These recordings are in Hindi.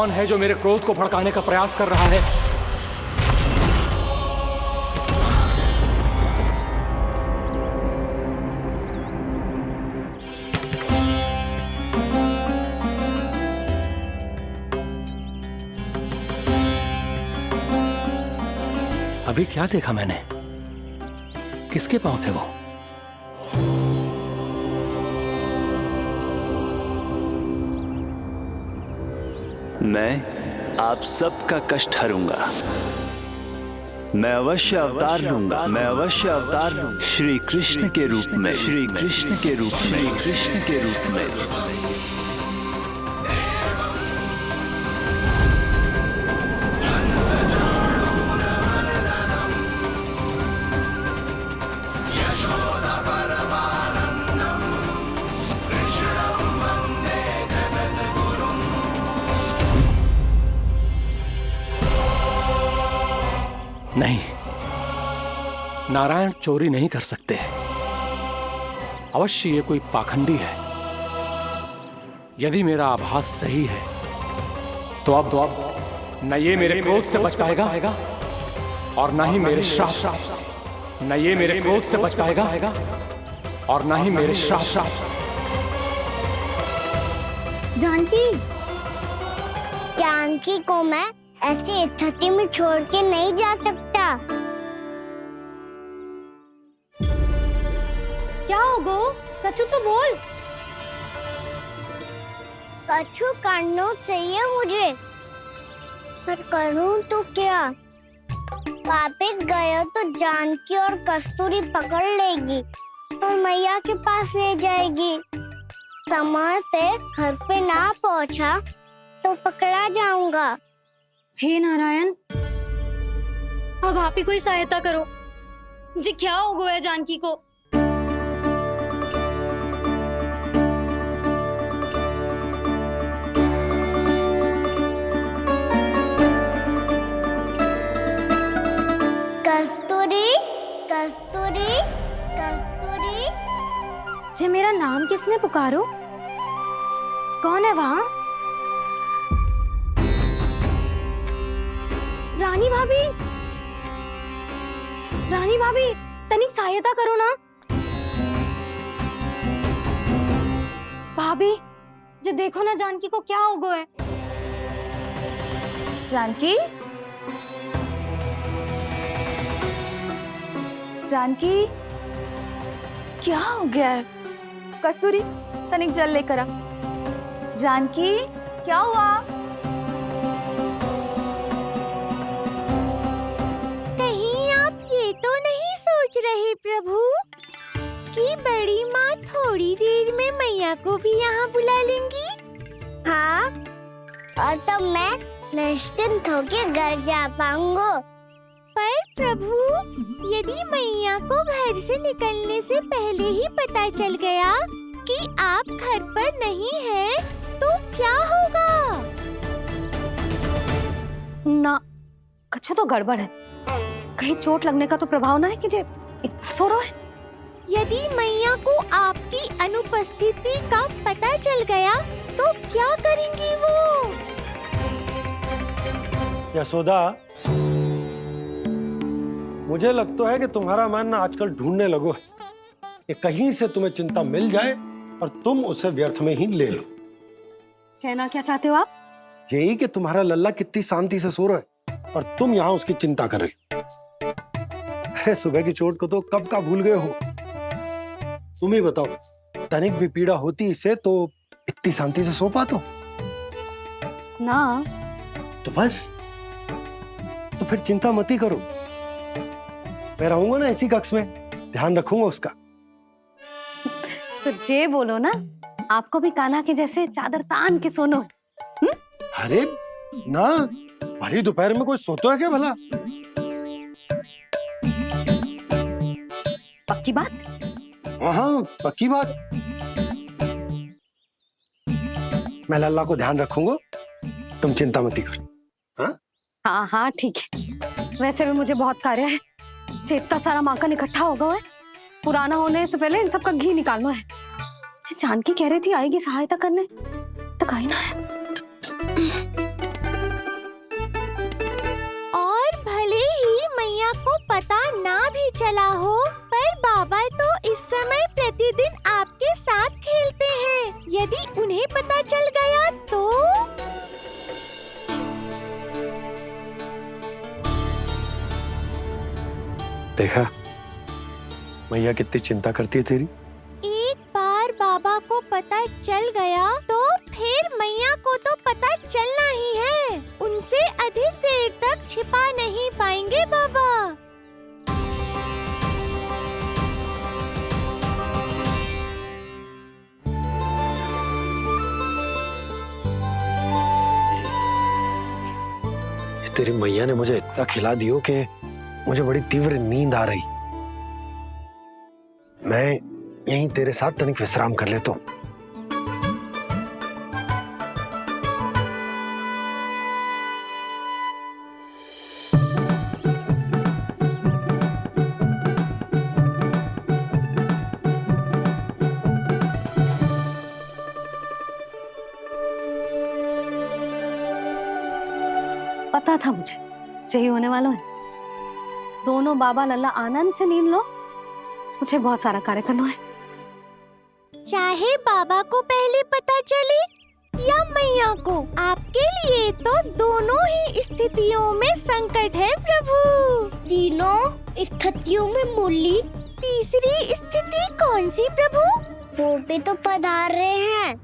कौन है जो मेरे क्रोध को भड़काने का प्रयास कर रहा है? अभी क्या देखा मैंने? किसके पांव थे वो? मैं आप सबका कष्ट हरूंगा। मैं अवश्य अवतार लूंगा। मैं अवश्य अवतार लूंगा श्री कृष्ण के रूप में। श्री कृष्ण के रूप में। श्री कृष्ण के रूप में। नहीं, नारायण चोरी नहीं कर सकते। अवश्य ये कोई पाखंडी है। यदि मेरा आभास सही है तो अब न ये मेरे क्रोध से बच पाएगा और न ही मेरे श्राप से। न ये मेरे क्रोध से बच पाएगा और न ही मेरे श्राप से। जानकी, जानकी को मैं ऐसी स्थिति में छोड़ के नहीं जा सकता। क्या हो गो? कछु तो बोल। कछु करना चाहिए मुझे, पर करूं तो क्या? वापस गया तो जानकी और कस्तूरी पकड़ लेगी और मैया के पास ले जाएगी। समय पे घर पे ना पहुंचा तो पकड़ा जाऊंगा। हे नारायण, अब आप ही कोई सहायता करो जी। क्या हो गया जानकी को? कस्तूरी, कस्तूरी, कस्तूरी। जी मेरा नाम किसने पुकारो? कौन है वहाँ? रानी भाभी, रानी भाभी, तनिक सहायता करो ना। भाभी जी देखो ना जानकी को क्या हो गया है। जानकी, जानकी, क्या हो गया है? कस्तूरी, तनिक जल लेकर आ। जानकी, क्या हुआ? रहे प्रभु कि बड़ी माँ थोड़ी देर में मैया को भी यहाँ बुला लेंगी। हाँ, और तब मैं निश्चिंत होकर घर जा पाऊंगा। पर प्रभु, यदि मैया को घर से निकलने से पहले ही पता चल गया कि आप घर पर नहीं हैं, तो क्या होगा? ना, कुछ तो गड़बड़ है। कहीं चोट लगने का तो प्रभाव ना है कि जे इतना सो रहा है। यदि मैया को आपकी अनुपस्थिति का पता चल गया तो क्या करेंगी वो? यशोदा, मुझे लगता है कि तुम्हारा मन ना आजकल ढूंढने लगो है कि कहीं से तुम्हें चिंता मिल जाए और तुम उसे व्यर्थ में ही ले लो। कहना क्या चाहते हो आप? यही कि तुम्हारा लल्ला कितनी शांति से सो रहा है और तुम यहाँ उसकी चिंता कर रही हो। सुबह की चोट को तो कब का भूल गए हो। तुम ही बताओ, तनिक भी पीड़ा होती इसे तो इतनी शांति से सो पाते हो ना? तो बस, तो फिर चिंता मत ही करो। मैं रहूंगा ना इसी कक्ष में, ध्यान रखूंगा उसका। तो जे बोलो ना, आपको भी कान्हा के जैसे चादर तान के सोनो। अरे ना, भरी दोपहर में कोई सोता है क्या भला? पक्की बात? हाँ, पक्की बात। मैं लल्ला को ध्यान रखूंगा, तुम चिंता मत करो। हाँ हाँ हाँ ठीक है। वैसे भी मुझे बहुत कार्य है। इतना सारा माखन इकट्ठा होगा है, पुराना होने से पहले इन सब का घी निकालना है। जानकी कह रही थी आएगी सहायता करने, तो कहीं ना है। देखा मैया कितनी चिंता करती है तेरी। एक बार बाबा को पता चल गया तो फिर मैया को तो पता चलना ही है। उनसे अधिक देर तक छिपा नहीं पाएंगे बाबा। तेरी मैया ने मुझे इतना खिला दियो कि मुझे बड़ी तीव्र नींद आ रही। मैं यहीं तेरे साथ तनिक विश्राम कर लेता हूँ। पता था मुझे यही होने वाला है। दोनों बाबा लल्ला आनंद से नींद लो, मुझे बहुत सारा कार्य करना है। चाहे बाबा को पहले पता चले या मैया को, आपके लिए तो दोनों ही स्थितियों में संकट है प्रभु। तीनों स्थितियों में मूली तीसरी स्थिति कौन सी प्रभु? वो भी तो पधार रहे हैं।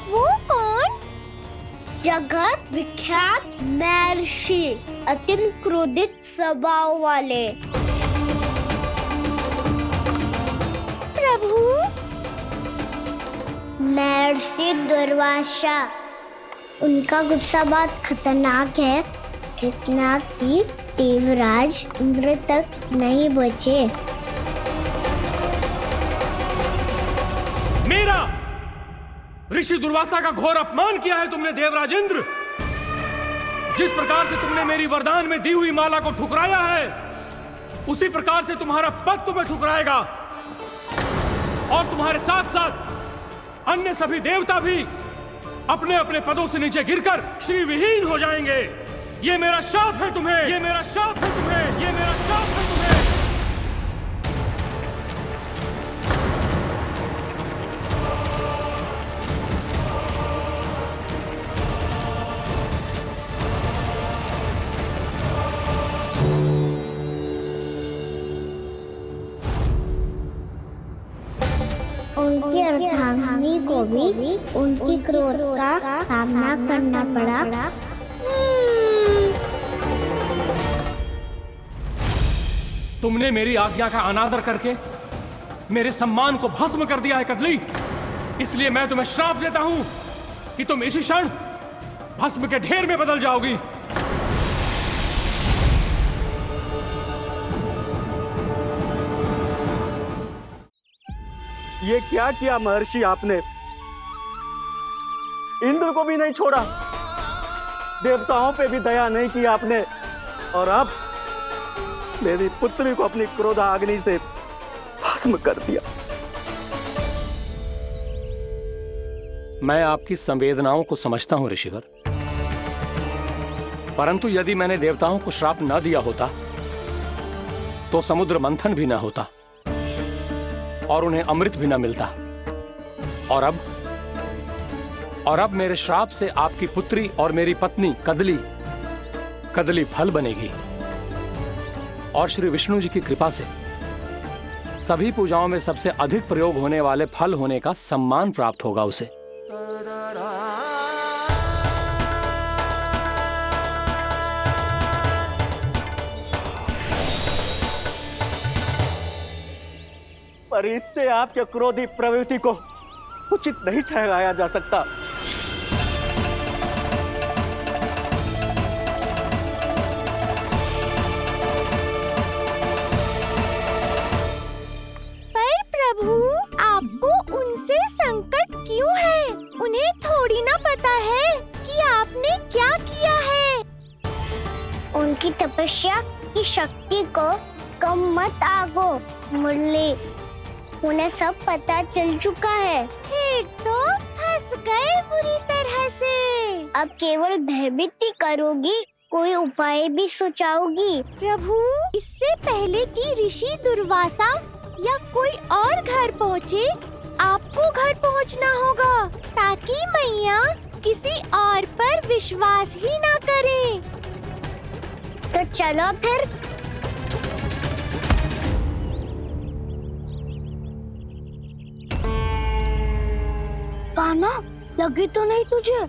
वो कौन? जगत विख्यात महर्षि, अति क्रोधित स्वभाव वाले। प्रभु, महर्षि दुर्वासा। उनका गुस्सा बहुत खतरनाक है, इतना कि देवराज इंद्र तक नहीं बचे। मेरा ऋषि दुर्वासा का घोर अपमान किया है तुमने देवराज इंद्र। जिस प्रकार से तुमने मेरी वरदान में दी हुई माला को ठुकराया है, उसी प्रकार से तुम्हारा पद तुम्हें ठुकराएगा और तुम्हारे साथ साथ अन्य सभी देवता भी अपने अपने पदों से नीचे गिरकर श्री विहीन हो जाएंगे। ये मेरा शाप है तुम्हें, ये मेरा शाप है तुम्हें, ये मेरा शाप है तुम्हें। उनकी अर्धांगिनी को भी उनकी क्रोध का सामना करना पड़ा। तुमने मेरी आज्ञा का अनादर करके मेरे सम्मान को भस्म कर दिया है कदली। इसलिए मैं तुम्हें श्राप देता हूं कि तुम इसी क्षण भस्म के ढेर में बदल जाओगी। ये क्या किया महर्षि आपने? इंद्र को भी नहीं छोड़ा, देवताओं पे भी दया नहीं की आपने, और अब मेरी पुत्री को अपनी क्रोधाग्नि से भस्म कर दिया। मैं आपकी संवेदनाओं को समझता हूं ऋषिवर, परंतु यदि मैंने देवताओं को श्राप न दिया होता तो समुद्र मंथन भी न होता और उन्हें अमृत भी न मिलता। और अब मेरे श्राप से आपकी पुत्री और मेरी पत्नी कदली फल बनेगी और श्री विष्णु जी की कृपा से सभी पूजाओं में सबसे अधिक प्रयोग होने वाले फल होने का सम्मान प्राप्त होगा उसे। पर इससे आपके क्रोधी प्रवृत्ति को उचित नहीं ठहराया जा सकता। पर प्रभु, आपको उनसे संकट क्यों है? उन्हें थोड़ी ना पता है कि आपने क्या किया है। उनकी तपस्या की शक्ति को कम मत आगो मुरली, उन्हें सब पता चल चुका है। फिर तो फंस गए बुरी तरह से। अब केवल भयभीत ही करोगी, कोई उपाय भी सोचाओगी? प्रभु, इससे पहले कि ऋषि दुर्वासा या कोई और घर पहुँचे, आपको घर पहुँचना होगा ताकि मैया किसी और पर विश्वास ही ना करे। तो तो चलो फिर। कान्हा, लगी तो नहीं तुझे?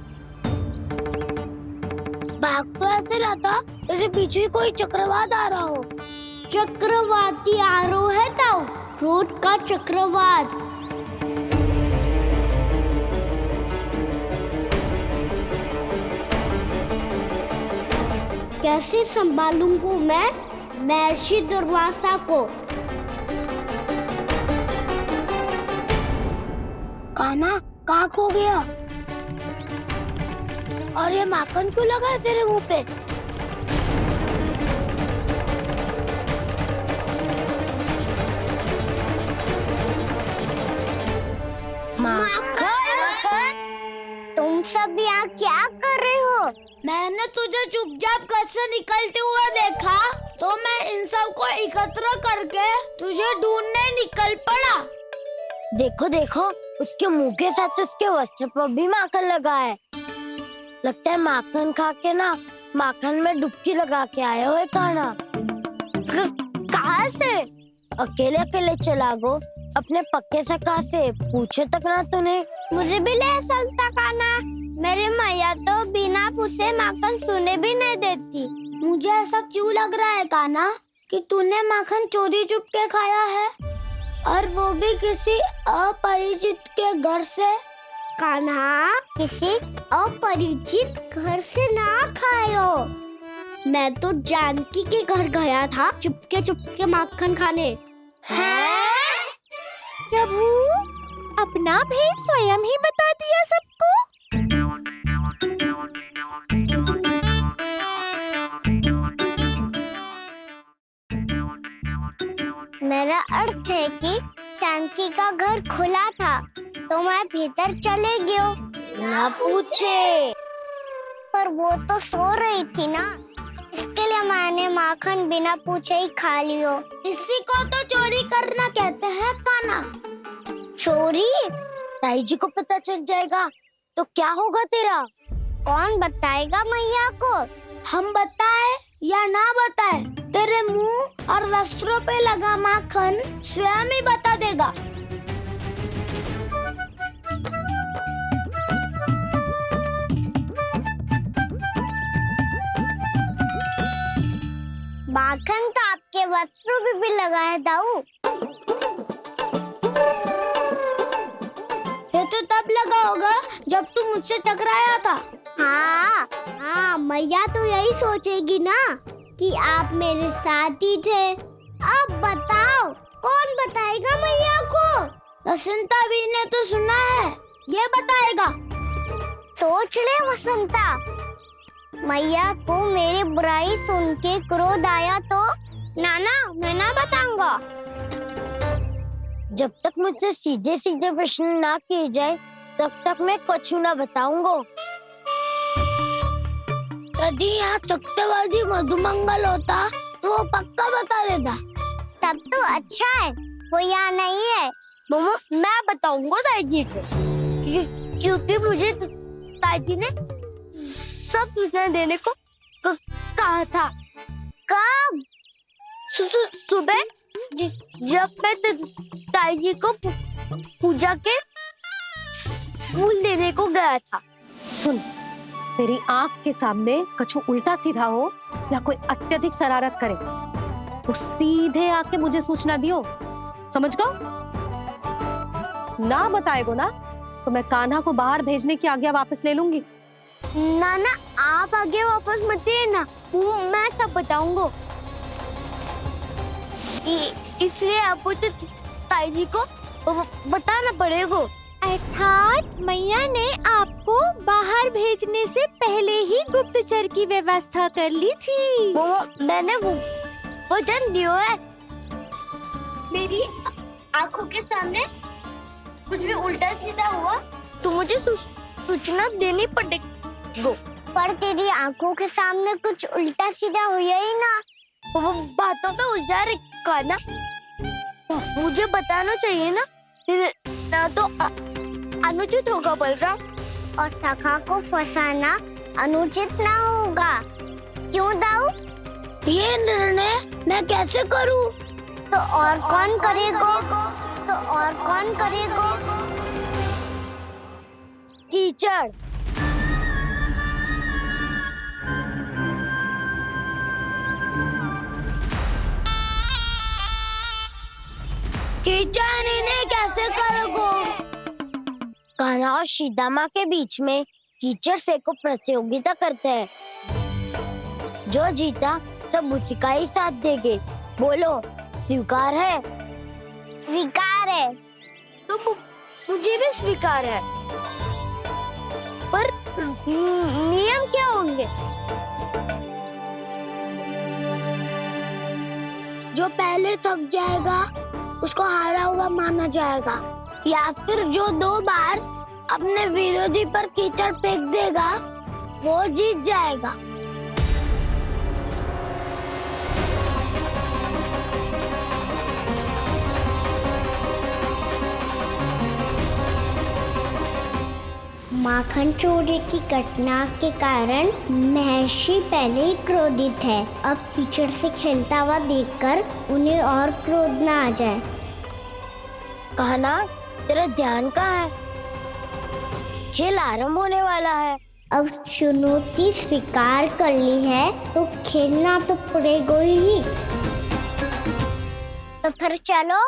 भाग तो ऐसे रहा था जैसे पीछे कोई चक्रवात आ रहा हो। चक्रवाती आरोह है ताऊ, क्रोध का चक्रवात। कैसे संभालूंगा मैं महर्षि दुर्वासा को? कान्हा, कहाँ खो गया? और ये माखन क्यों लगा है तेरे मुंह पे? माखन, तुम सब यहाँ क्या कर रहे हो? मैंने तुझे चुपचाप घर से निकलते हुए देखा, तो मैं इन सब को एकत्र करके तुझे ढूंढने निकल पड़ा। देखो देखो, उसके मुंह के साथ उसके वस्त्र पर भी माखन लगा है। लगता है माखन खा के ना माखन में डुबकी लगा के आए हो कान्हा। कहाँ से? अकेले अकेले चला गो अपने पक्के सखा से, पूछो तक ना तूने। मुझे भी ले चलता कान्हा, मेरी मैया तो बिना पूछे माखन सुने भी नहीं देती। मुझे ऐसा क्यों लग रहा है कान्हा कि तूने माखन चोरी चुप के खाया है, और वो भी किसी अपरिचित के घर से? कान्हा, किसी अपरिचित घर से ना खायो। मैं तो जानकी के घर गया था चुपके माखन खाने। हैं? प्रभु, अपना भेद स्वयं ही बता दिया सबको। मेरा अर्थ है कि जानकी का घर खुला था तो मैं भीतर चले गयो। ना पूछे, पर वो तो सो रही थी ना, इसके लिए मैंने माखन बिना पूछे ही खा लियो। इसी को तो चोरी करना कहते हैं कान्हा। चोरी? ताई जी को पता चल जाएगा तो क्या होगा तेरा? कौन बताएगा मैया को? हम बताए या ना बताए, तेरे मुंह और वस्त्रों पे लगा माखन स्वयं ही बता देगा। माखन तो आपके वस्त्रों पे भी लगा है दाऊ। ये तो तब लगा होगा जब तू मुझसे टकराया था। हाँ, मैया तो यही सोचेगी ना कि आप मेरे साथ ही थे। अब बताओ, कौन बताएगा मैया को? वसंता भी ने तो सुना है, ये बताएगा। सोच ले वसंता, मैया को मेरी बुराई सुन के क्रोध आया तो? नाना, मैं ना बताऊंगा। जब तक मुझसे सीधे सीधे प्रश्न ना किए जाए तब तक मैं कुछ ना बताऊंगा। यदि यहाँ सत्यवादी मधुमंगल होता तो वो पक्का बता देता। तब तो अच्छा है वो यहाँ नहीं है। मैं बताऊंगा ताई जी को, क्योंकि मुझे ताई जी ने सब सूचना देने को कहा था। कब? सुबह जब मैं ताई जी को पूजा के फूल देने को गया था। सुन, तेरी आंख के सामने कछु उल्टा सीधा हो या कोई अत्यधिक शरारत करे तो सीधे आके मुझे सूचना दियो, समझ गो? ना बताएगो ना तो मैं कान्हा को बाहर भेजने की आज्ञा वापस ले लूंगी। नाना, आप आगे वापस मत देना, मैं सब बताऊंगा। इसलिए आपको तो ताई जी को बताना पड़ेगा। अर्थात मैया ने आपको बाहर भेजने से पहले ही गुप्तचर की व्यवस्था कर ली थी। मैंने वो वचन दिया है। मेरी आंखों के सामने कुछ भी उल्टा सीधा हुआ तो मुझे सूचना देनी पड़ेगी। पर तेरी आंखों के सामने कुछ उल्टा सीधा हुआ ही ना, वो बातों पे उलझा रखा ना, मुझे बताना चाहिए ना तो अनुचित होगा बलराम। और सखा को फंसाना अनुचित ना होगा, क्यों दाऊ? ये निर्णय मैं कैसे करूं? तो और कौन करेगा? तो और कौन करेगा? टीचर। टीचर इन्हें कैसे करोगे? कान्हा और सीता माँ के बीच में टीचर फेंको प्रतियोगिता करते हैं। जो जीता सब उसी का ही साथ देंगे। बोलो स्वीकार है? स्वीकार है। तो मुझे भी स्वीकार है। पर नियम क्या होंगे? जो पहले थक जाएगा उसको हारा हुआ माना जाएगा, या फिर जो 2 बार अपने विरोधी पर कीचड़ फेंक देगा वो जीत जाएगा। माखन चोरी की घटना के कारण महर्षि पहले ही क्रोधित है। अब कीचड़ से खेलता हुआ देखकर उन्हें और क्रोध ना आ जाए। कहना तेरा ध्यान कहाँ है? खेल आरंभ होने वाला है। अब चुनौती स्वीकार कर ली है तो खेलना तो पड़ेगा ही। तो फिर चलो।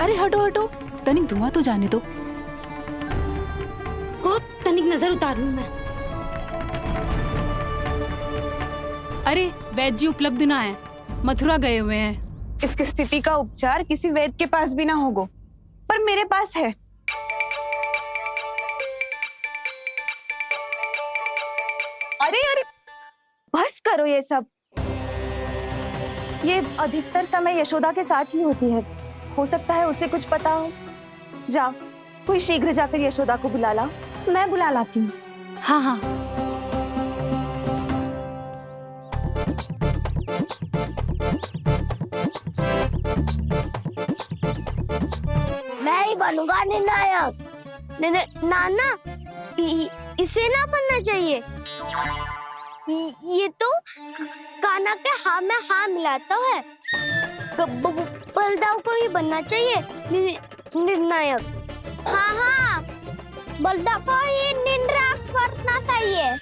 अरे हटो हटो, तनिक धुआं तो जाने दो। को तनिक नजर उतार लूं मैं। अरे वैद्य जी उपलब्ध ना है, मथुरा गए हुए हैं। इसकी स्थिति का उपचार किसी वैद्य के पास भी ना होगा, पर मेरे पास है। अरे अरे बस करो ये सब। ये अधिकतर समय यशोदा के साथ ही होती है। हो सकता है उसे कुछ पता हो। जा, कोई शीघ्र जाकर यशोदा को बुला ला। मैं बुला लाती हूँ। हाँ हाँ। मैं ही बनूंगा निर्णायक। नाना, इसे ना बनना चाहिए। ये तो कान्हा के हाँ में हाँ मिलाता है। बलदाव को ही बनना चाहिए निर्णायक। हाँ हाँ, बलदाव को ही निर्णायक करना चाहिए।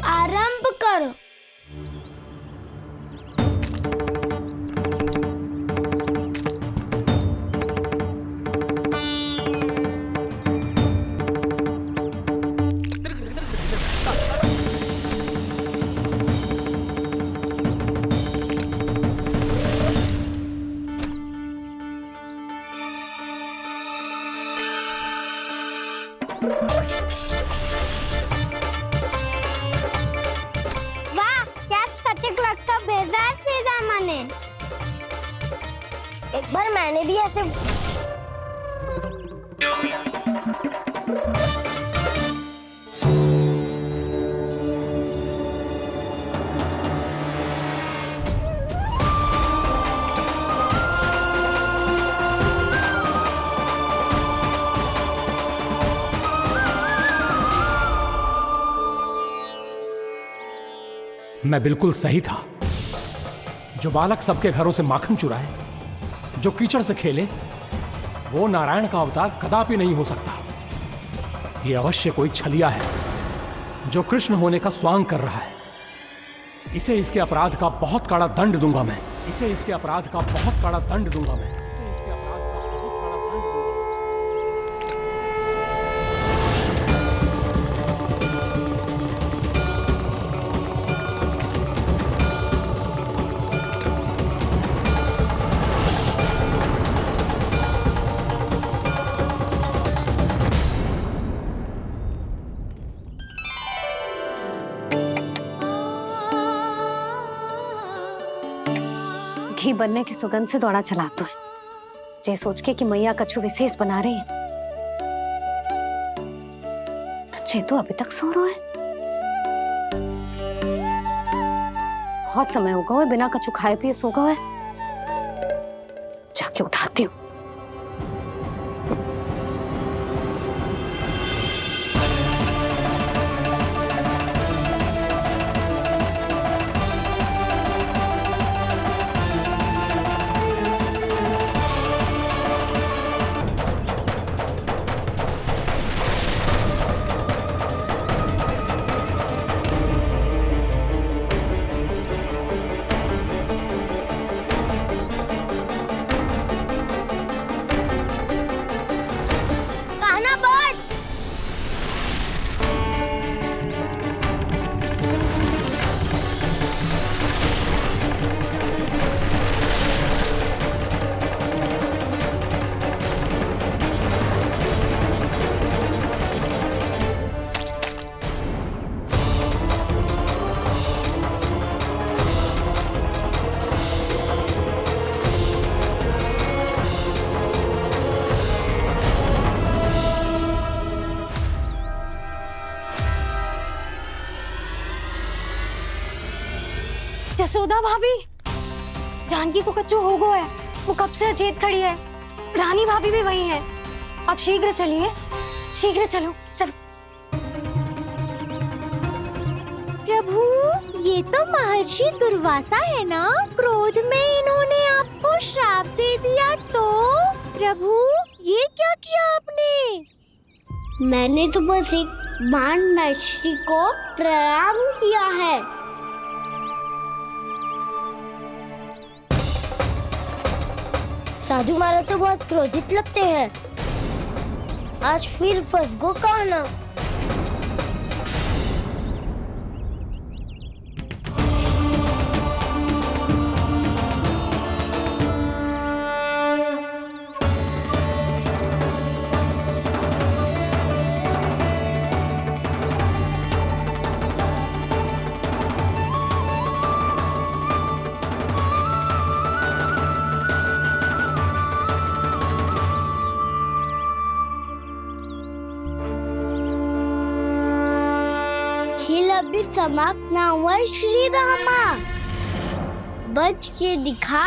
आरंभ करो। वाह, क्या सटीक लगता बेजार सीधा माने। एक बार मैंने भी ऐसे मैं बिल्कुल सही था। जो बालक सबके घरों से माखन चुराए, जो कीचड़ से खेले, वो नारायण का अवतार कदापि नहीं हो सकता। ये अवश्य कोई छलिया है जो कृष्ण होने का स्वांग कर रहा है। इसे इसके अपराध का बहुत कड़ा दंड दूंगा मैं। इसे इसके अपराध का बहुत कड़ा दंड दूंगा मैं। इसे इसके अपराध का बहुत कड़ा दंड दूंगा। घी बनने की सुगंध से दौड़ा चला तो है, जे सोच के कि मैया कछु विशेष बना रही है। चेतु अभी तक सो रहा है। बहुत समय हो गया है, बिना कछु खाए पिए सो गया है। जाके उठाती हूँ। जसोदा भाभी, जानकी को कच्चू हो गया है। वो कब से अचेत खड़ी है। रानी भाभी भी वही है। आप शीघ्र चलिए, शीघ्र चलो, चल। प्रभु, ये तो महर्षि दुर्वासा है ना? क्रोध में इन्होंने आपको श्राप दे दिया तो? प्रभु, ये क्या किया आपने? मैंने तो बस एक बाण महर्षि को प्रणाम किया है। साधु महाराज तो बहुत क्रोधित लगते हैं। आज फिर फंस गो कहना। खेल अभी समाप्त ना हुआ है श्री रामा। बच के दिखा।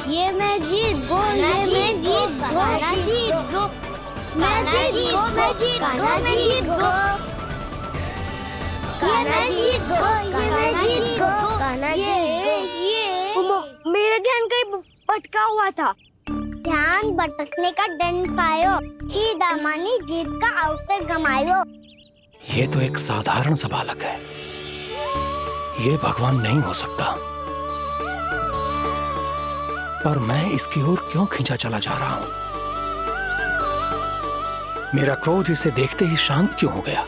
ये मैं जीत गो, ये मैं जीत गो, मैं जीत गो, मैं जीत गो, मैं जीत गो, मैं जीत गो, मैं जीत गो, मैं जीत गो। ये मेरा ध्यान कहीं भटका हुआ था। ध्यान भटकने का दंड पायो, श्री दामानी जीत का अवसर गमायो। ये तो एक साधारण सा बालक है, ये भगवान नहीं हो सकता। पर मैं इसकी ओर क्यों खींचा चला जा रहा हूं? मेरा क्रोध इसे देखते ही शांत क्यों हो गया?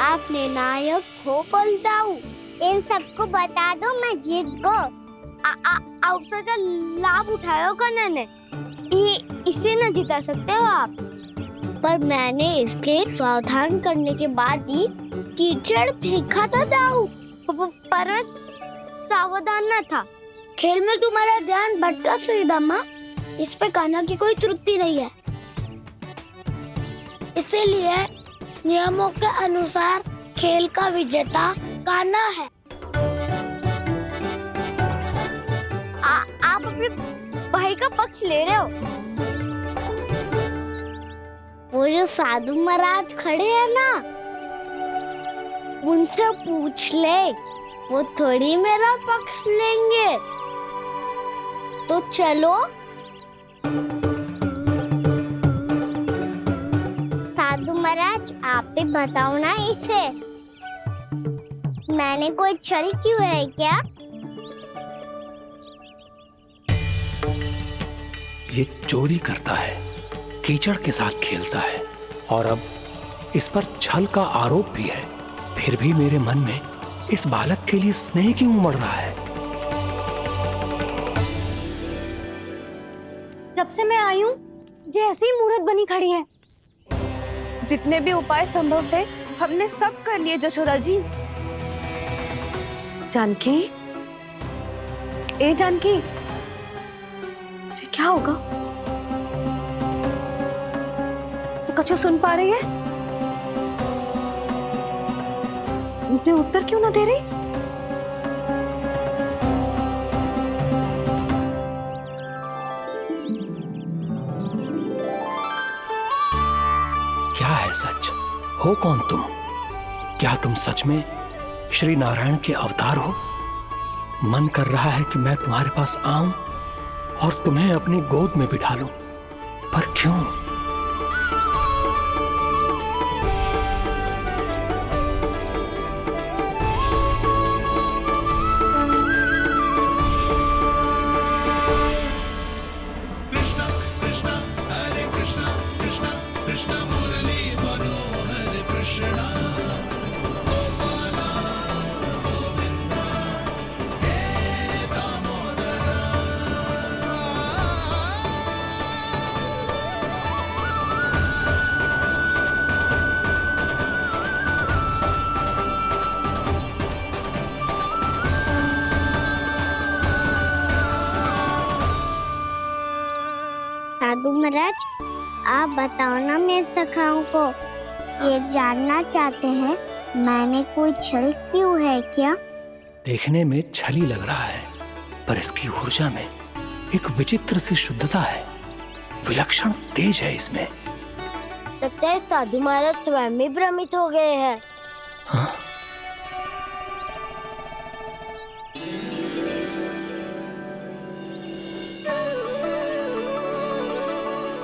आपने नायक हो बलदाऊ। इन सबको बता दो मैं जीत गो। अवसर का लाभ उठायो कन्ना ने। इसे न जिता सकते हो आप। पर मैंने इसके सावधान करने के बाद ही कीचड़ फेंका था दाऊ। पर सावधान न था। खेल में तुम्हारा ध्यान भटका श्रीदामा। इस पे कान्हा की कोई त्रुटि नहीं है। इसीलिए नियमों के अनुसार खेल का विजेता कान्हा है। आप अपने भाई का पक्ष ले रहे हो। वो जो साधु महाराज खड़े हैं ना, उनसे पूछ ले, वो थोड़ी मेरा पक्ष लेंगे। तो चलो। साधु महाराज, आप ही बताओ ना इसे, मैंने कोई छल क्यों है क्या? ये चोरी करता है, कीचड़ के साथ खेलता है और अब इस पर छल का आरोप भी है। फिर भी मेरे मन में इस बालक के लिए स्नेह क्यों उमड़ रहा है? जब से मैं आई हूँ, जैसी मूर्त बनी खड़ी है। जितने भी उपाय संभव थे हमने सब कर लिए जशोदा जी। जानकी, ए जानकी, ये क्या होगा? तो कछु सुन पा रही है? मुझे उत्तर क्यों ना दे रही? क्या है सच? हो कौन तुम? क्या तुम सच में श्री नारायण के अवतार हो? मन कर रहा है कि मैं तुम्हारे पास आऊं और तुम्हें अपनी गोद में बिठा लूं, पर क्यों? साधु महाराज, आप बताओ ना मेरे सखाओं को, ये जानना चाहते हैं मैंने कोई छल क्यों है क्या? देखने में छली लग रहा है, पर इसकी ऊर्जा में एक विचित्र सी शुद्धता है, विलक्षण तेज है इसमें। लगता है साधु महाराज स्वयं ही भ्रमित हो गए हैं। हाँ?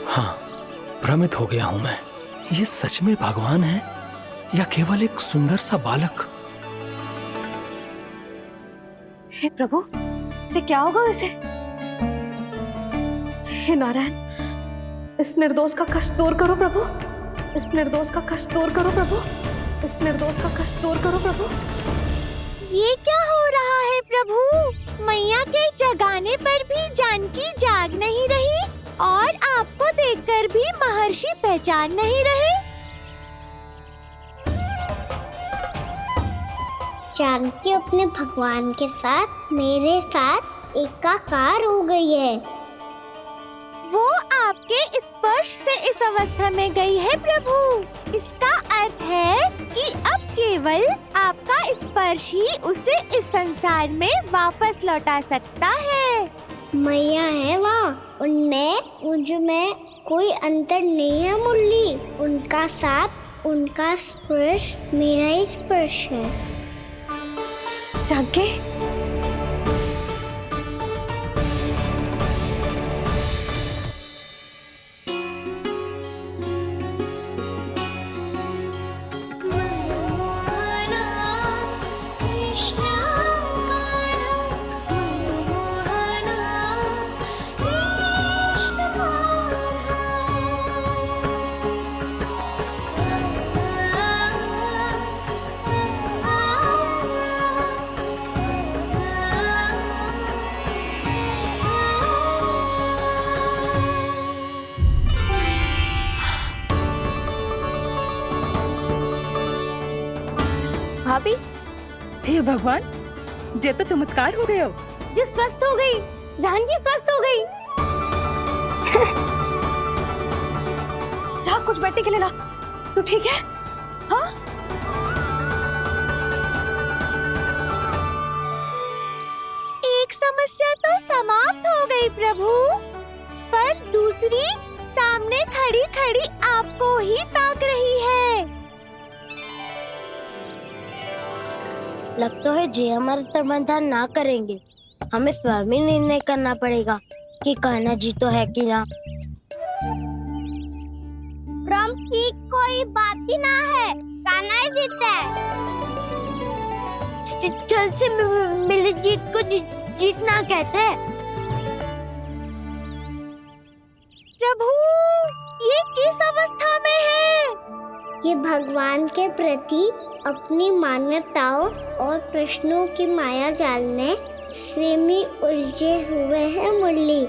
हाँ, भ्रमित हो गया हूं मैं। ये सच में भगवान है या केवल एक सुंदर सा बालक? हे प्रभु, ये क्या होगा वैसे? हे नारायण, इस निर्दोष का कष्ट दूर करो प्रभु, इस निर्दोष का कष्ट दूर करो प्रभु, इस निर्दोष का कष्ट दूर करो प्रभु। ये क्या हो रहा है प्रभु? मैया के जगाने पर भी जानकी जाग नहीं रही और आपको देखकर भी महर्षि पहचान नहीं रहे। जानकी अपने भगवान के साथ मेरे साथ एकाकार हो गई है। वो आपके स्पर्श से इस अवस्था में गई है प्रभु। इसका अर्थ है कि अब केवल आपका स्पर्श ही उसे इस संसार में वापस लौटा सकता है। मैया है वहाँ, उनमें मुझ में कोई अंतर नहीं है मुरली। उनका साथ, उनका स्पर्श मेरा ही स्पर्श है। जानकी, भाभी, हे भगवान, ये तो चमत्कार हो गया। जी स्वस्थ हो गई, जानकी स्वस्थ हो गई। जा कुछ बैठने के लिए ला। तू ठीक है? हाँ? एक समस्या तो समाप्त हो गई प्रभु, पर दूसरी सामने खड़ी खड़ी आपको ही ताक रही है। लगता है जी हमारा समाधान ना करेंगे। हमें स्वयं ही निर्णय करना पड़ेगा कि कहना जी तो है कि ना। ब्रह्म की कोई बात ही ना है, कहना ही जीता है। चल से मिली जीत को जीतना कहते हैं। प्रभु, ये किस अवस्था में है? ये भगवान के प्रति अपनी मान्यताओं और प्रश्नों की माया जाल में स्वयं ही उलझे हुए हैं मुरली।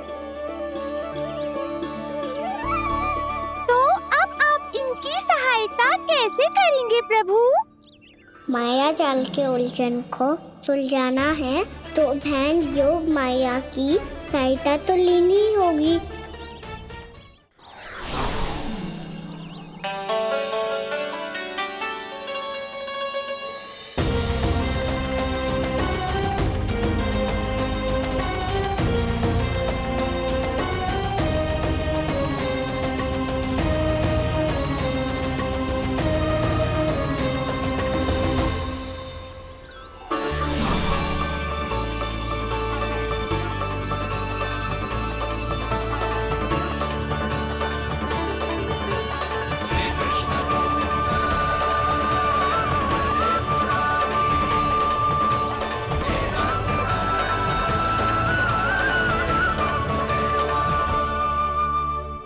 तो अब आप इनकी सहायता कैसे करेंगे प्रभु? माया जाल के उलझन को सुलझाना है तो बहन योग माया की सहायता तो लेनी ही होगी।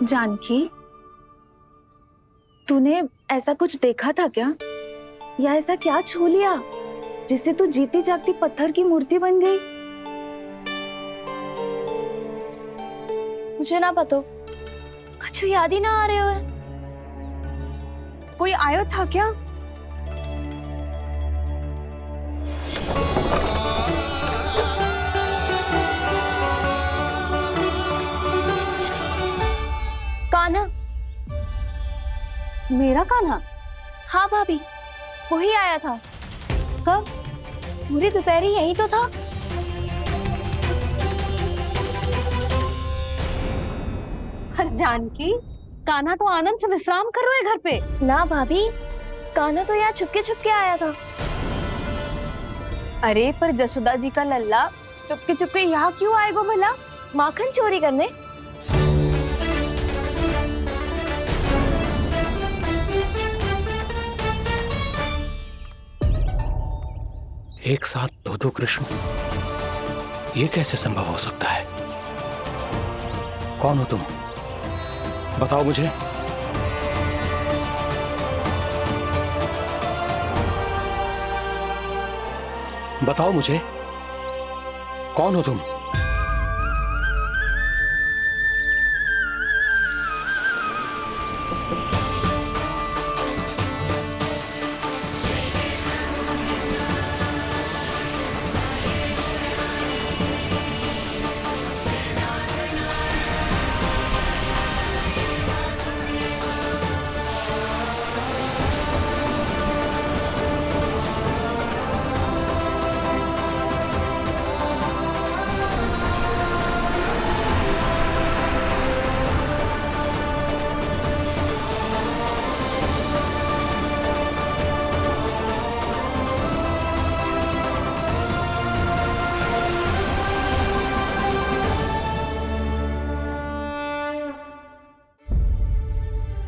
जानकी, तूने ऐसा कुछ देखा था क्या, या ऐसा क्या छू लिया जिससे तू जीती जागती पत्थर की मूर्ति बन गई? मुझे ना पता, कुछ याद ही ना आ रहे हो। कोई आयो था क्या? कान्हा। मेरा कान्हा? हाँ भाभी, वही आया था। कब? पूरी दोपहरी यही तो था। पर जानकी, कान्हा तो आनंद से विश्राम कर रहे घर पे। ना भाभी, कान्हा तो यहाँ चुपके आया था। अरे पर जसोदा जी का लल्ला चुपके यहाँ क्यों आएगा भला? माखन चोरी करने? एक साथ दो कृष्ण, ये कैसे संभव हो सकता है? कौन हो तुम? बताओ मुझे। बताओ मुझे, कौन हो तुम?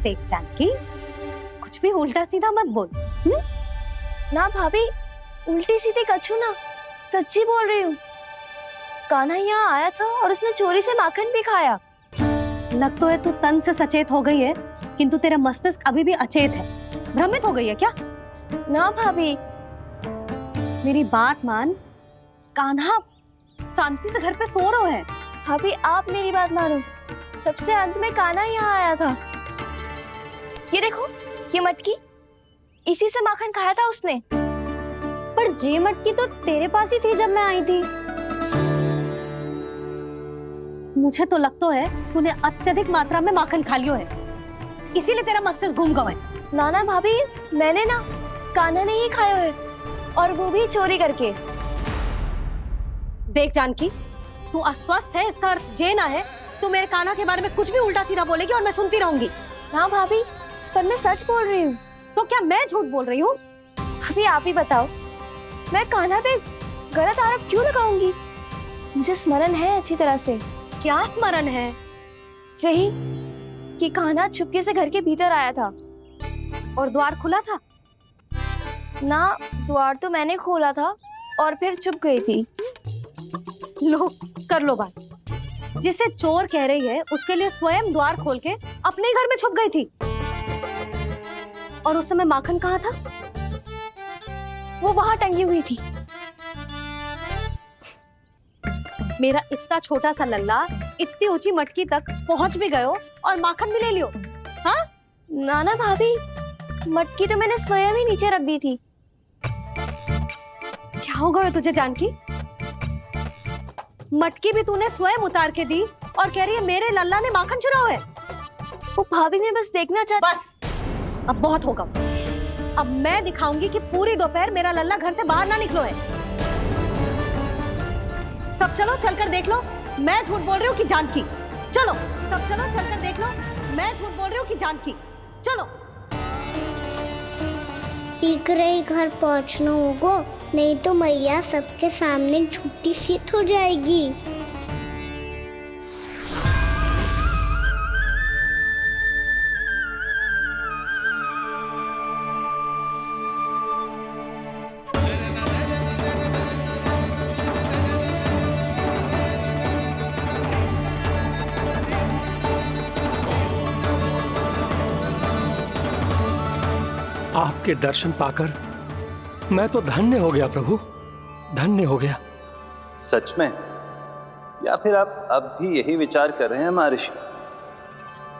देख जानकी, कुछ भी उल्टा सीधा मत बोल। ना भाभी, उल्टी सीधी कछू ना, सच्ची बोल रही हूँ। कान्हा यहाँ आया था और उसने चोरी से माखन भी खाया। लग तो है तू तन से सचेत हो गई है, किंतु तेरा मस्तिष्क अभी भी अचेत है। भ्रमित हो गई है क्या? ना भाभी। मेरी बात मान, कान्हा शांति से घर पे सो रहा है। भाभी आप मेरी बात मानो, सबसे अंत में कान्हा यहाँ आया था। ये देखो, ये मटकी, इसी से माखन खाया था उसने। पर ये मटकी तो तेरे पास ही थी जब मैं आई थी। मुझे तो लगता है तूने अत्यधिक मात्रा में माखन खा लियो है, इसीलिए तेरा मस्तिष्क घूम गया है। नाना भाभी, मैंने ना, कान्हा ने ही खाया है, और वो भी चोरी करके। देख जानकी, तू अस्वस्थ है, इसका अर्थ ये ना है तू मेरे कान्हा के बारे में कुछ भी उल्टा सीधा बोलेगी और मैं सुनती रहूंगी। ना भाभी, पर मैं सच बोल रही हूँ। तो क्या मैं झूठ बोल रही हूँ? अभी आप ही बताओ, मैं कान्हा पे गलत आरोप क्यों लगाऊंगी? मुझे स्मरण है अच्छी तरह से। क्या स्मरण है? यही कि कान्हा चुपके से घर के भीतर आया था। और द्वार खुला था? ना, द्वार तो मैंने खोला था और फिर चुप गई थी। लो, कर लो बात। जिसे चोर कह रही है उसके लिए स्वयं द्वार खोल के अपने घर में छुप गई थी। और उस समय माखन कहाँ था? वो वहां टंगी हुई थी। मेरा इतना छोटा सा लल्ला इतनी ऊंची मटकी तक पहुंच भी गयो और माखन भी ले लियो। हाँ? नाना भाभी, मटकी तो मैंने स्वयं ही नीचे रख दी थी। क्या हो गया तुझे जानकी? मटकी भी तूने स्वयं उतार के दी और कह रही है मेरे लल्ला ने माखन चुराया है। वो भाभी मैं बस देखना चाहती। बस अब बहुत होगा। अब मैं दिखाऊंगी कि पूरी दोपहर मेरा लल्ला घर से बाहर ना निकलो है। सब चलो चलकर देख लो मैं झूठ बोल रही हूँ कि जानकी। चलो सब चलो चलकर देख लो मैं झूठ बोल रही हूँ कि जानकी। चलो। शीघ्र ही घर पहुंचना होगा, नहीं तो मैया सबके सामने झूठी सिद्ध हो जाएगी। आपके दर्शन पाकर मैं तो धन्य हो गया प्रभु, धन्य हो गया। सच में? या फिर आप अब भी यही विचार कर रहे हैं महर्षि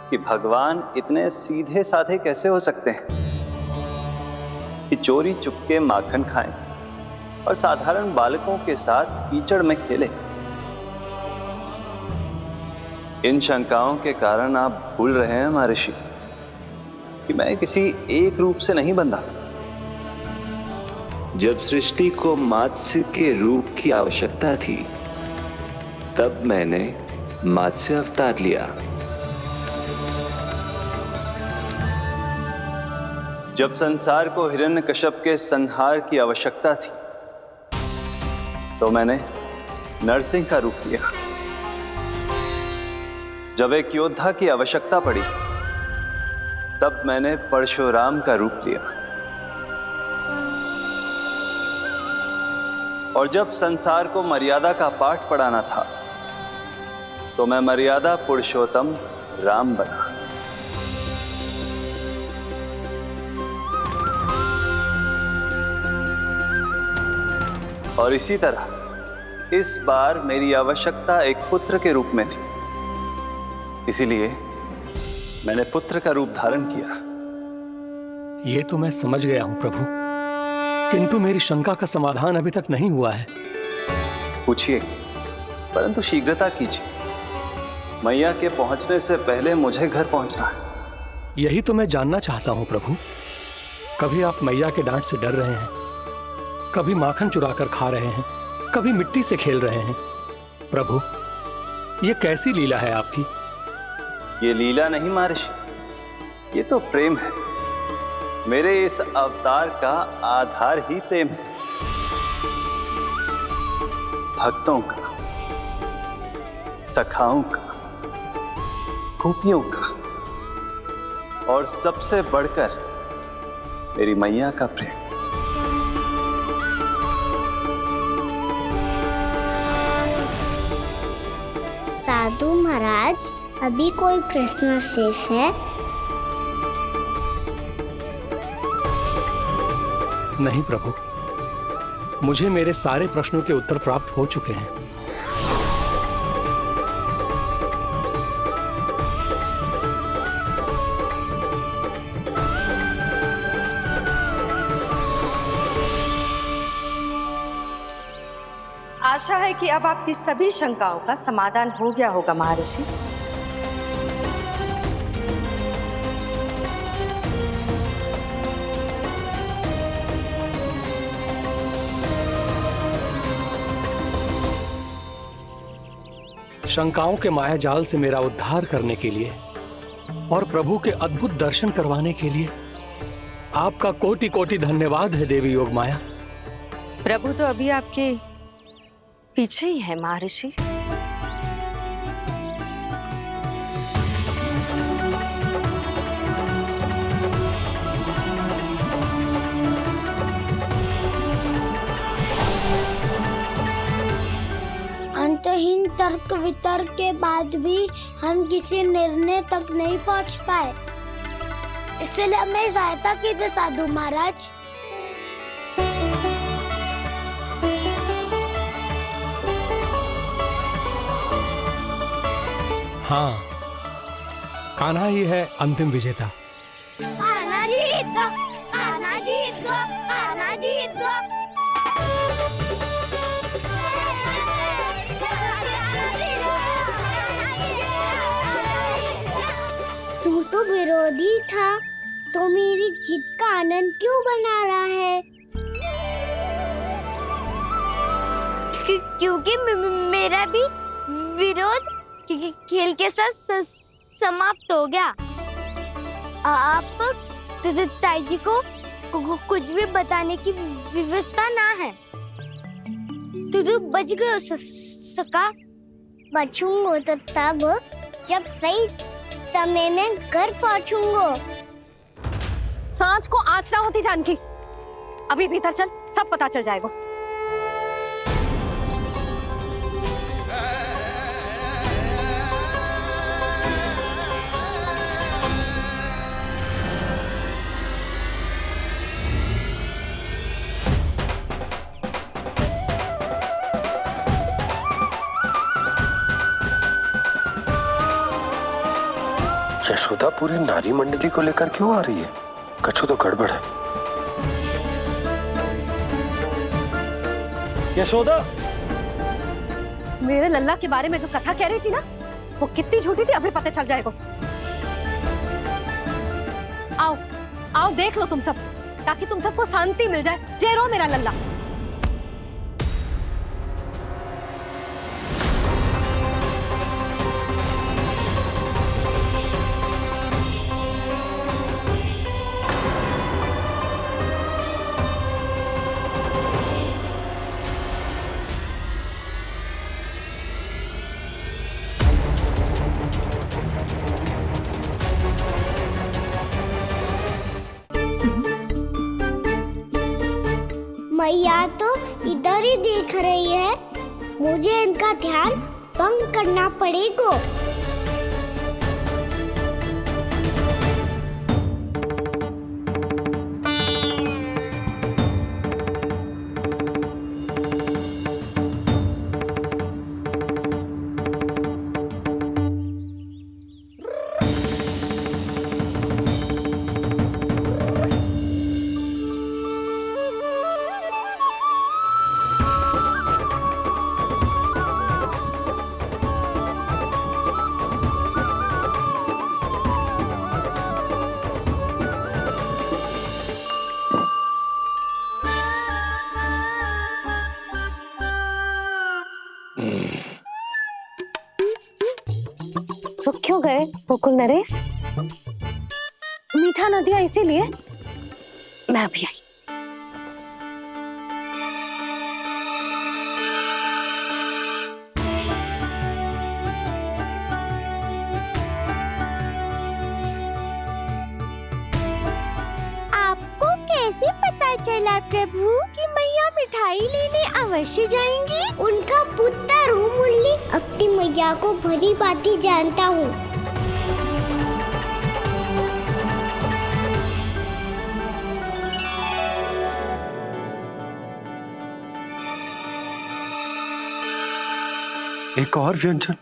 कि भगवान इतने सीधे साधे कैसे हो सकते हैं कि चोरी चुपके माखन खाएं और साधारण बालकों के साथ कीचड़ में खेलें? इन शंकाओं के कारण आप भूल रहे हैं महर्षि कि मैं किसी एक रूप से नहीं बंधा। जब सृष्टि को मत्स्य के रूप की आवश्यकता थी तब मैंने मत्स्य अवतार लिया। जब संसार को हिरण्यकश्यप के संहार की आवश्यकता थी तो मैंने नरसिंह का रूप लिया। जब एक योद्धा की आवश्यकता पड़ी तब मैंने परशुराम का रूप लिया। और जब संसार को मर्यादा का पाठ पढ़ाना था तो मैं मर्यादा पुरुषोत्तम राम बना। और इसी तरह इस बार मेरी आवश्यकता एक पुत्र के रूप में थी, इसीलिए मैंने पुत्र का रूप धारण किया। ये तो मैं समझ गया हूं प्रभु, किंतु मेरी शंका का समाधान अभी तक नहीं हुआ है। पूछिए, परंतु शीघ्रता कीजिए। मैया के पहुंचने से पहले मुझे घर पहुंचना है। यही तो मैं जानना चाहता हूं प्रभु। कभी आप मैया के डांट से डर रहे हैं, कभी माखन चुरा कर खा रहे हैं, कभी मिट्टी से खेल रहे हैं। प्रभु, ये कैसी लीला है आपकी? ये लीला नहीं महर्षि, ये तो प्रेम है। मेरे इस अवतार का आधार ही प्रेम है। भक्तों का, सखाओं का, गोपियों का और सबसे बढ़कर मेरी मैया का प्रेम। साधु महाराज, अभी कोई प्रश्न शेष है? नहीं प्रभु, मुझे मेरे सारे प्रश्नों के उत्तर प्राप्त हो चुके हैं। आशा है कि अब आपकी सभी शंकाओं का समाधान हो गया होगा महर्षि। शंकाओं के मायाजाल से मेरा उद्धार करने के लिए और प्रभु के अद्भुत दर्शन करवाने के लिए आपका कोटि कोटि धन्यवाद है देवी योगमाया। प्रभु तो अभी आपके पीछे ही है महर्षि। अंतहीन तर्क वितर्क के बाद भी हम किसी निर्णय तक नहीं पहुंच पाए, इसलिए हमें सहायता कीजिए साधु महाराज। हाँ, कान्हा ही है अंतिम विजेता। कान्हा जीत गो, कान्हा जीत गो, कान्हा जीत गो। ही था, तो मेरी जीत का आनंद क्यों बना रहा है? क्योंकि मेरा भी विरोध खेल के साथ समाप्त हो गया। आप ताई जी को कुछ भी बताने की व्यवस्था ना है। तू बच गयो सका। बचूंगो तो तब जब सही समय में घर पहुंचूंगो। सांच को आँच ना होती जानकी। अभी भीतर चल, सब पता चल जाएगा। यशोदा पूरी नारी मंडली को लेकर क्यों आ रही है? कछु तो गड़बड़ है। यशोदा, मेरे लल्ला के बारे में जो कथा कह रही थी ना, वो कितनी झूठी थी अभी पता चल जाएगा। आओ आओ देख लो तुम सब, ताकि तुम सबको शांति मिल जाए। जय रो मेरा लल्ला। मैया तो इधर ही देख रही है, मुझे इनका ध्यान भंग करना पड़ेगा। रुक क्यों गए गोकुल नरेश? मीठा न दिया इसीलिए मैं अभी आई। आपको कैसे पता चला प्रभु कि मैया मिठाई लेने अवश्य जाएंगी? उनका पुत्र हूँ मुरली, अपनी मैया को भली भांति जानता हूँ। एक और व्यंजन।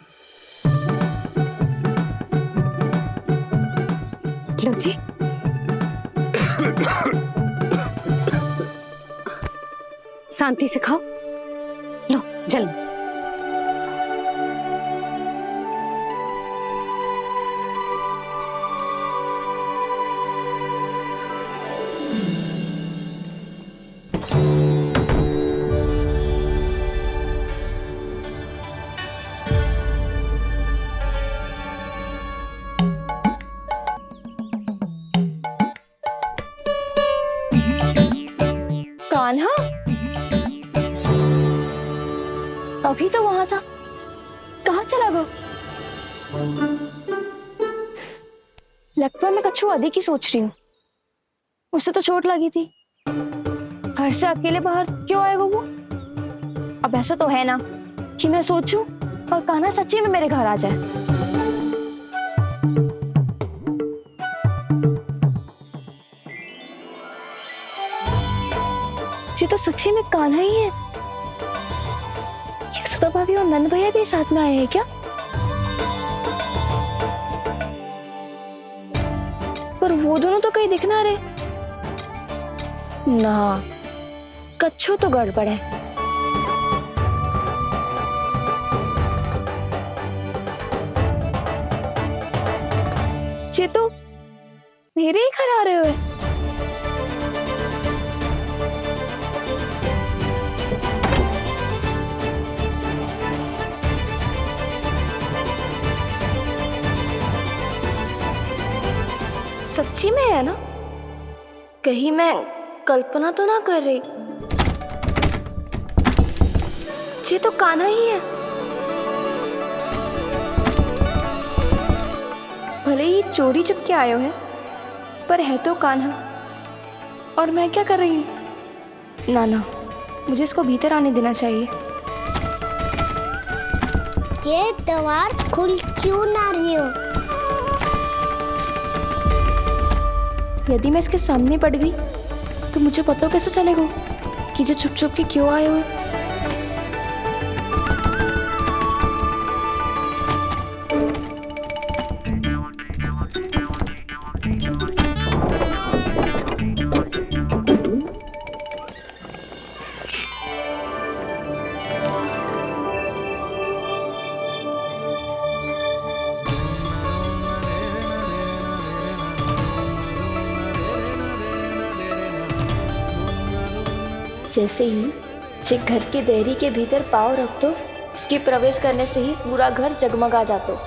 लो जी। शांति से खाओ। लो जल। कान्हा अभी तो वहां था, कहाँ चला गया? लगता है मैं कछु अधिक ही सोच रही हूँ। उसे तो चोट लगी थी, घर से अकेले बाहर क्यों आएगा वो? अब ऐसा तो है ना कि मैं सोचूं और कान्हा सच्ची में मेरे घर आ जाए। ये तो सच्ची में कान्हा ही है। यशोदा भाभी और नंद भैया भी साथ में आए हैं क्या? पर वो दोनों तो कहीं दिख ना रहे। ना, कच्छो तो गड़बड़ है। ये तो मेरे ही घर आ रहे हो? सच्ची में है ना? कहीं मैं कल्पना तो ना कर रही? ये तो कान्हा ही है। भले ही चोरी चुपके आए हो है, पर है तो कान्हा। और मैं क्या कर रही हूँ? ना ना, मुझे इसको भीतर आने देना चाहिए। ये द्वार खुल क्यों ना रही हो? यदि मैं इसके सामने पड़ गई तो मुझे पता कैसे चलेगा कि ये छुप छुप के क्यों आए हुए? जैसे ही जे घर की देहरी के भीतर पाँव रख दो, इसके प्रवेश करने से ही पूरा घर जगमगा जातो।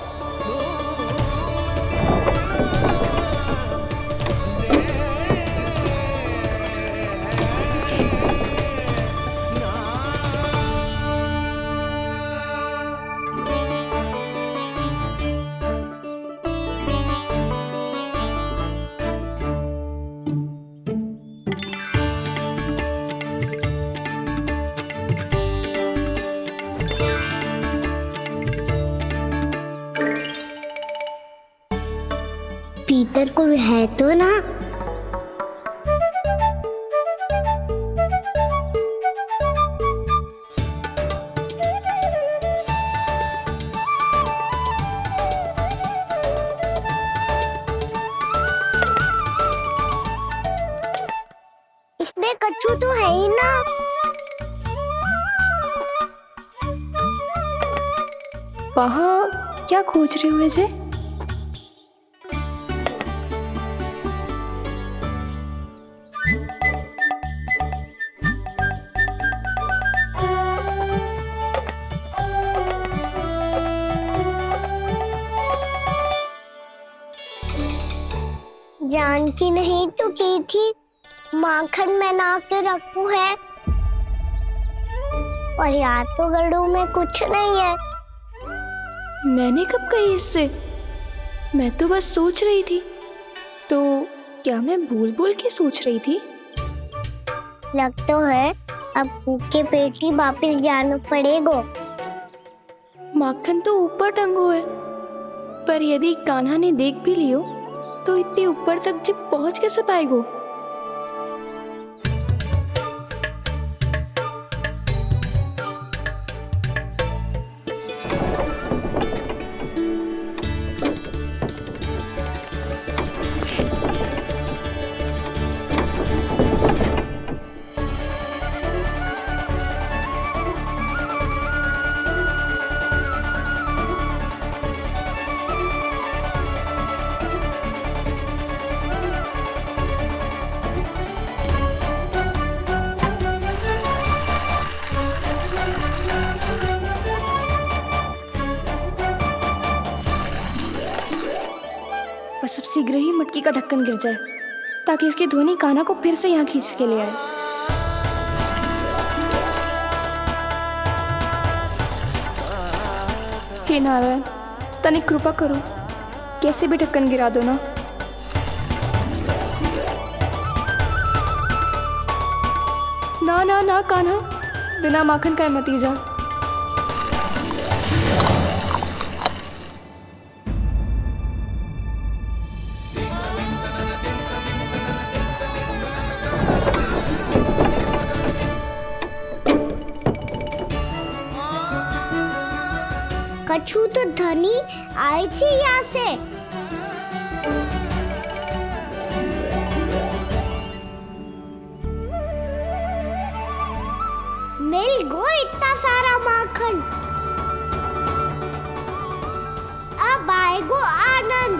भीतर कोई है तो ना? इसमें कछू तो है ही ना। वहाँ क्या खोज रहे हुए जे? जानकी नहीं तो की थी माखन में ना के रखू है, और यहाँ तो गड़ू में कुछ नहीं है। मैंने कब कही इससे? मैं तो बस सोच रही थी। तो क्या मैं भूल भूल के सोच रही थी? लग तो है अब भूखे पेट ही वापिस जाना पड़ेगा। माखन तो ऊपर टंगो है, पर यदि कान्हा ने देख भी लियो तो इतने ऊपर तक जब पहुंच कैसे पाएगो? बस अब शीघ्र ही मटकी का ढक्कन गिर जाए ताकि उसकी ध्वनि कान्हा को फिर से यहाँ खींच के ले आए। हे नारायण, तनिक कृपा करो, कैसे भी ढक्कन गिरा दो ना। ना ना ना कान्हा, बिना माखन का मत ही जा। कछू तो धनी आई थी यहाँ से। मिल गो इतना सारा माखन। अब आएगो आनंद।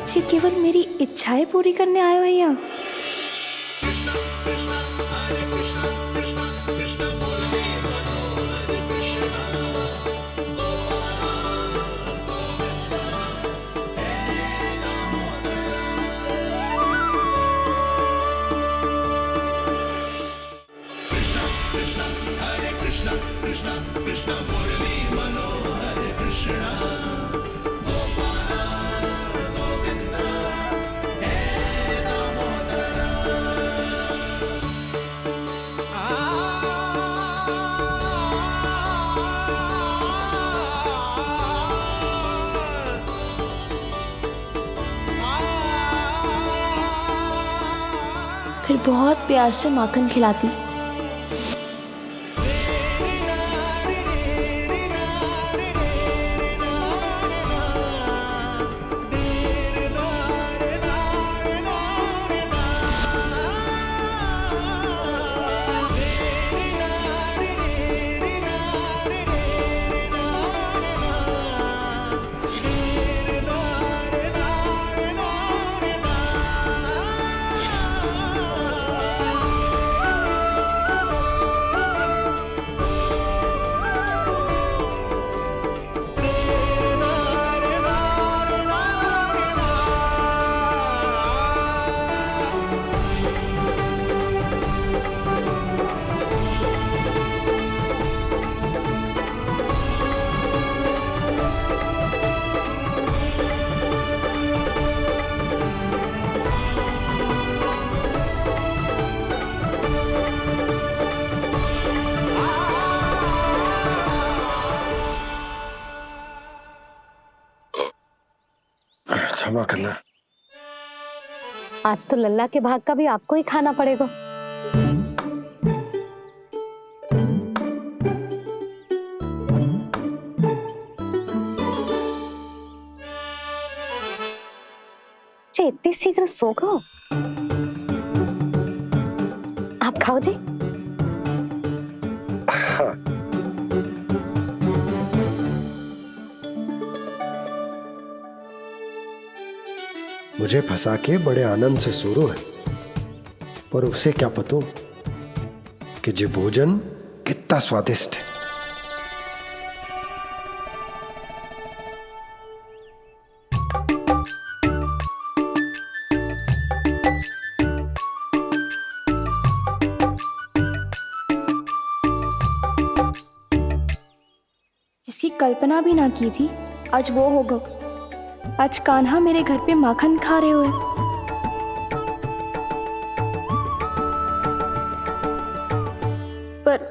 आज ये केवल मेरी इच्छाएं पूरी करने आए हो यहाँ? फिर बहुत प्यार से माखन खिलाती। क्षमा करना। आज तो लल्ला के भाग का भी आपको ही खाना पड़ेगा। इतनी शीघ्र सो गो? आप खाओ जी। हाँ। मुझे फंसा के बड़े आनंद से सो रहा है, पर उसे क्या पता कि ये भोजन कितना स्वादिष्ट है। जिसकी कल्पना भी ना की थी, आज वो होगा। आज कान्हा मेरे घर पे माखन खा रहे हुए। पर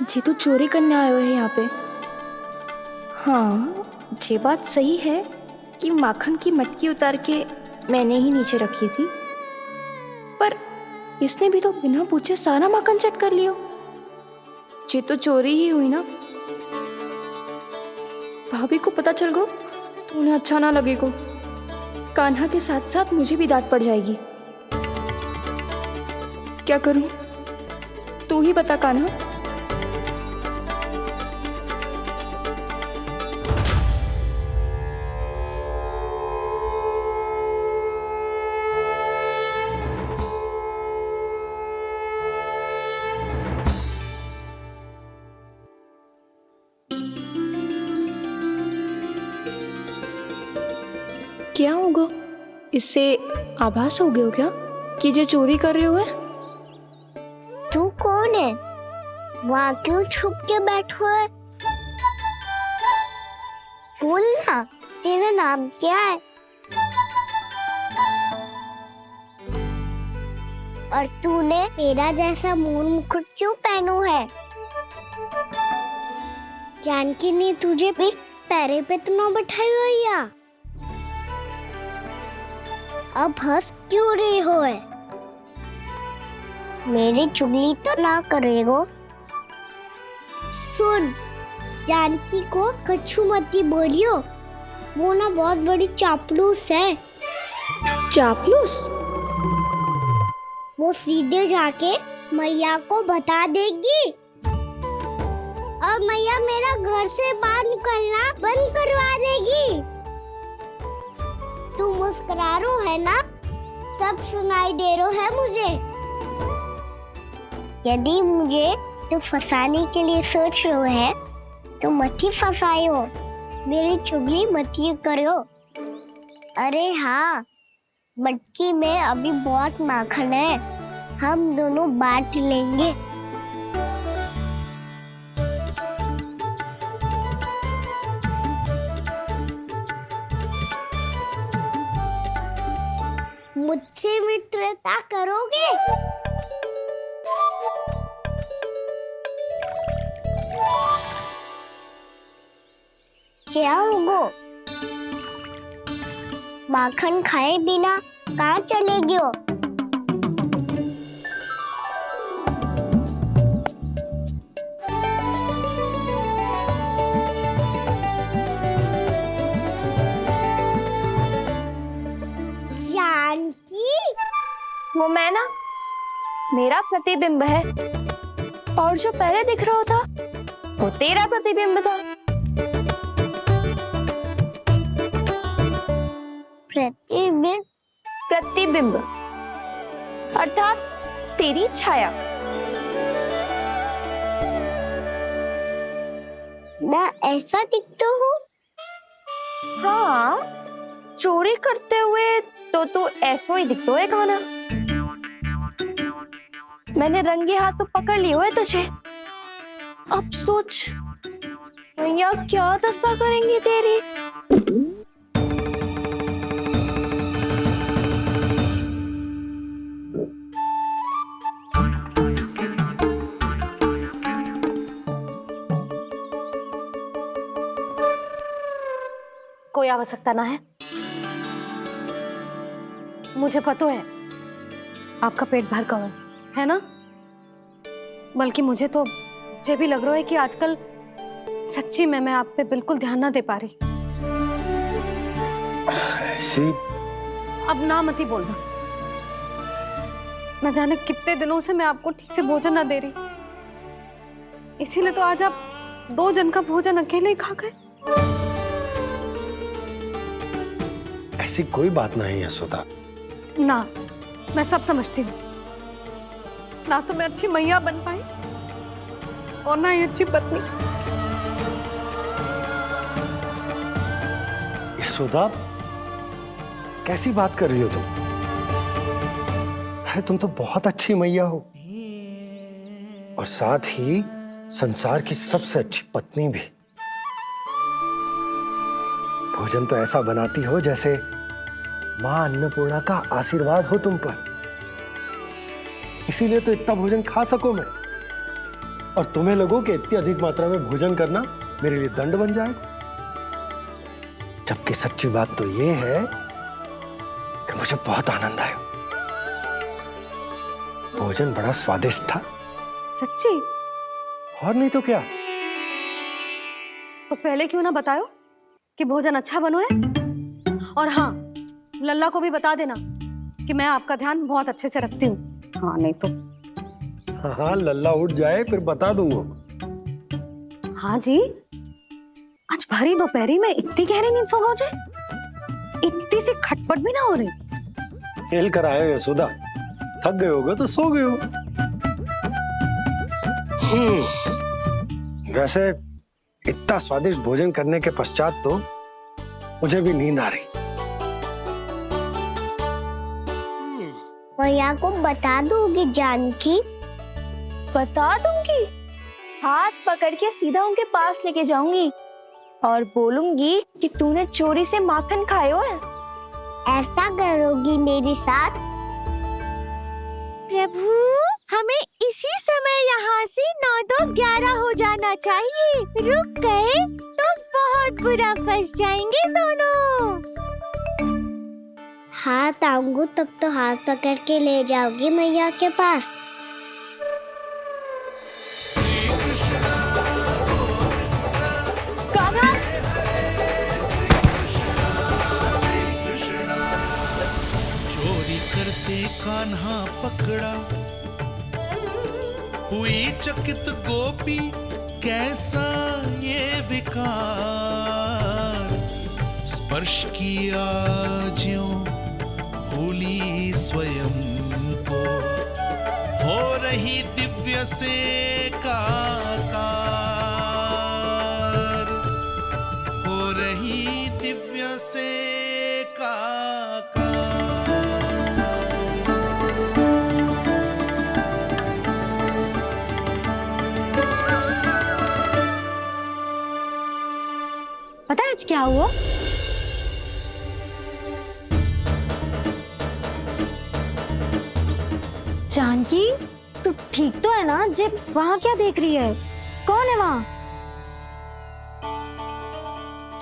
जी तो चोरी करने आए हुए हैं यहाँ पे। हाँ, ये बात सही है कि माखन की मटकी उतार के मैंने ही नीचे रखी थी, पर इसने भी तो बिना पूछे सारा माखन चट कर लिया। ये तो चोरी ही हुई ना। भाभी को पता चल गो तो उन्हें अच्छा ना लगेगा। कान्हा के साथ साथ मुझे भी डांट पड़ जाएगी। क्या करूं? तू ही बता कान्हा। क्या होगा? इससे आभास हो गया हो क्या कि ये चोरी कर रहे हो? तू कौन है? वहाँ क्यों छुप के बैठो है? बोल ना, तेरा नाम क्या है? और तूने मेरा जैसा मोर मुकुट क्यों पहनो है? जानकी ने तुझे भी पैरे पे तो ना बैठाई हुई है। अब हंस क्यों रही हो है? मेरी चुगली तो ना करेगो। सुन, जानकी को कछु मती बोलियो, वो ना बहुत बड़ी चापलूस है। चापलूस? वो सीधे जाके मैया को बता देगी और मैया मेरा घर से बाहर निकलना बंद करवा देगी। तू मुस्कुरा रो है ना, सब सुनाई दे रो है मुझे। यदि मुझे तू फंसाने के लिए सोच रो है तो मत ही फंसायो, मेरी चुगली मत ही करो। अरे हाँ, मटकी में अभी बहुत माखन है, हम दोनों बांट लेंगे। मुझसे मित्रता करोगे? क्या होगो? माखन खाए बिना कहाँ चलेगी हो? जानकी, वो मैं ना, मेरा प्रतिबिंब है, और जो पहले दिख रहा था वो तेरा प्रतिबिंब था। प्रतिबिंब? प्रतिबिंब अर्थात तेरी छाया। मैं ऐसा दिखता हूँ? हाँ, चोरी करते हुए तो तू ऐसो ही दिखतो है खाना। मैंने रंगे हाथ तो पकड़ लिए हुए तुझे। अब सोच भैया क्या दशा करेंगी तेरी। कोई आवश्यकता ना है, मुझे पता है आपका पेट भर का है ना। बल्कि मुझे तो ये भी लग रहा है कि आजकल सच्ची में मैं आप पे बिल्कुल ध्यान ना दे पा रही। ऐसी अब ना मत ही बोलना, न जाने कितने दिनों से मैं आपको ठीक से भोजन ना दे रही, इसीलिए तो आज आप 2 जन का भोजन अकेले ही खा गए। ऐसी कोई बात नहीं है सुधा। ना, मैं सब समझती हूँ, ना तो मैं अच्छी मैया बन पाई और ना ही अच्छी पत्नी। सुधा, कैसी बात कर रही हो तुम? अरे तुम तो बहुत अच्छी मैया हो, और साथ ही संसार की सबसे अच्छी पत्नी भी। भोजन तो ऐसा बनाती हो जैसे मां अन्नपूर्णा का आशीर्वाद हो तुम पर। इसीलिए तो इतना भोजन खा सको मैं, और तुम्हें लगो कि इतनी अधिक मात्रा में भोजन करना मेरे लिए दंड बन जाएगा। जबकि सच्ची बात तो ये है कि मुझे बहुत आनंद आया। भोजन बड़ा स्वादिष्ट था। सच्ची? और नहीं तो क्या। तो पहले क्यों ना बतायो कि भोजन अच्छा बनो है। और हाँ, लल्ला को भी बता देना कि मैं आपका ध्यान बहुत अच्छे से रखती हूँ। हाँ नहीं तो। हाँ, लल्ला उठ जाए फिर बता दूंगा। हाँ जी, आज भरी दोपहरी में इतनी गहरी नींद सो गए, इतनी सी खटपट भी ना हो रही। खेल कर आए हो यशोदा, थक गए होगे तो सो गए हो। वैसे इतना स्वादिष्ट भोजन करने के पश्चात तो मुझे भी नींद आ रही। भैया को बता दोगी जानकी? बता दूंगी, हाथ पकड़ के सीधा उनके पास लेके जाऊंगी और बोलूंगी कि तूने चोरी से माखन खाया है। ऐसा करोगी मेरे साथ? प्रभु, हमें इसी समय यहाँ से 9-2-11 हो जाना चाहिए। रुक गए तो बहुत बुरा फंस जाएंगे दोनों। हाथ आऊंगी तब तो हाथ पकड़ के ले जाओगी मैया के पास। कान्हा, चोरी करते कान्हा पकड़ा, हुई चकित गोपी कैसा ये विकार। स्पर्श किया ज्यों भूली स्वयं को, हो रही दिव्य से काकार, हो रही दिव्य से काकार। पता है आज क्या हुआ? जानकी, तू ठीक तो है ना? जिप वहां क्या देख रही है? कौन है वहां?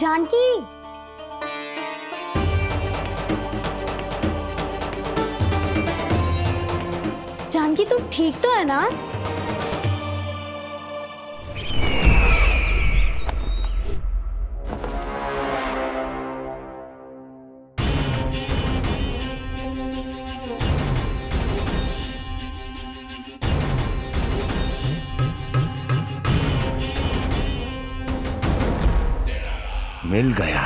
जानकी, जानकी तू ठीक तो है ना? मिल गया।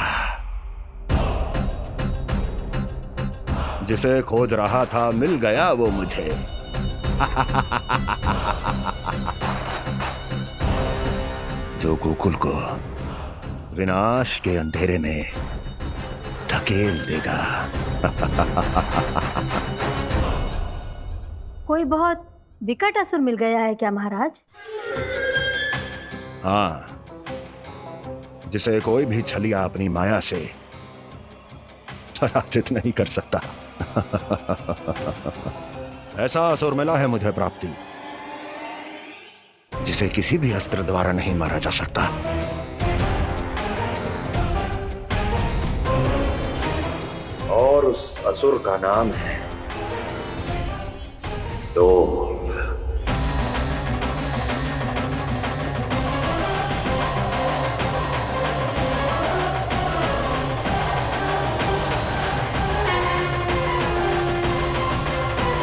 जिसे खोज रहा था मिल गया वो मुझे। जो गोकुल को विनाश के अंधेरे में धकेल देगा। कोई बहुत विकट असुर मिल गया है क्या महाराज? हाँ, जिसे कोई भी छलिया अपनी माया से पराजित नहीं कर सकता। ऐसा असुर मिला है मुझे प्राप्ति, जिसे किसी भी अस्त्र द्वारा नहीं मारा जा सकता। और उस असुर का नाम है